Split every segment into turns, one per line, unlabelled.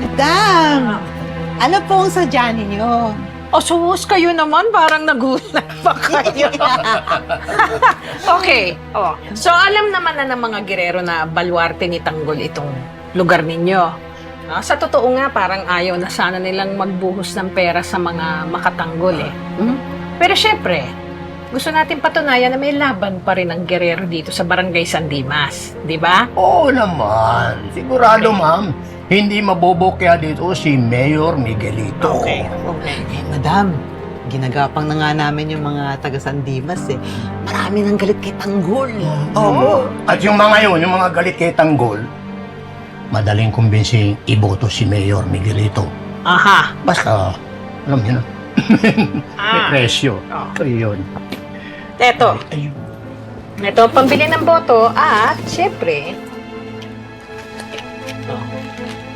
Madam, ano pong sadya ninyo?
O, sus, kayo naman, parang nagulat pa kayo. Okay. Oh. So, alam naman na ng mga girero na baluarte ni Tanggol itong lugar ninyo. Sa totoo nga, parang ayaw na sana nilang magbuhos ng pera sa mga makatanggol eh. Pero syempre, gusto natin patunayan na may laban pa rin ang girero dito sa Barangay San Dimas. Di ba?
Oo naman. Sigurado, ma'am. Hindi mabobokya dito si Mayor Miguelito.
Okay.
Madam, ginagapang na nga namin yung mga taga San Dimas eh. Marami nang galit kay Tanggol.
Oo. At yung mga yun, yung mga galit kay Tanggol, madaling kumbinsi iboto si Mayor Miguelito.
Aha.
Basta, alam niyo na, may presyo.
Oh.
So, yun.
Eto.
Ayun.
Ito ang pambili ng boto at syempre,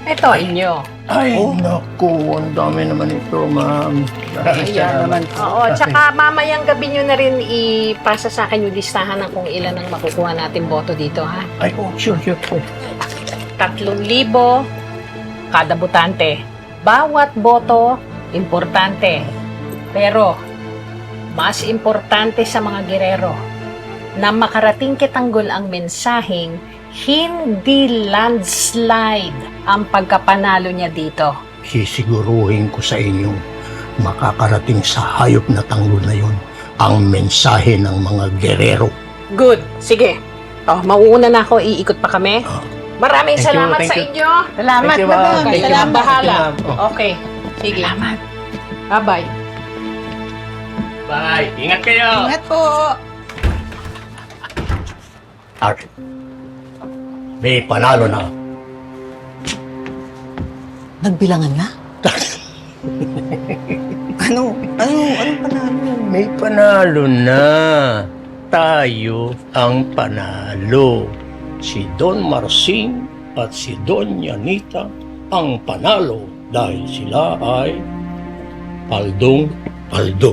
ito inyo.
Ay, naku, ang dami naman ito, ma'am.
Ayan naman. Oo, tsaka mamayang gabi nyo na rin ipasa sa akin yung listahan ng kung ilan ang makukuha natin boto dito, ha?
Ay, sure.
3,000 kada botante. Bawat boto, importante. Pero, mas importante sa mga girero na makarating kay Tanggol ang mensaheng hindi landslide ang pagkapanalo niya dito.
Sisiguruhin ko sa inyo, makakarating sa hayop na Tanggol na yun ang mensahe ng mga gerero.
Good. Sige. Mauuna na ako. Iikot pa kami. Maraming
Thank you,
salamat
thank
sa
you.
inyo.
Salamat,
Thank you,
madam.
ma'am. Thank you,
Kayo
ma'am.
ang bahala.
Thank you, ma'am.
Okay. Sige. Salamat. Bye-bye.
Bye! Ingat kayo!
Ingat po.
Art, may panalo na.
Nagbilangan na? Ano panalo?
May panalo na. Tayo ang panalo. Si Don Marcin at si Don Yanita ang panalo dahil sila ay Aldong Aldo.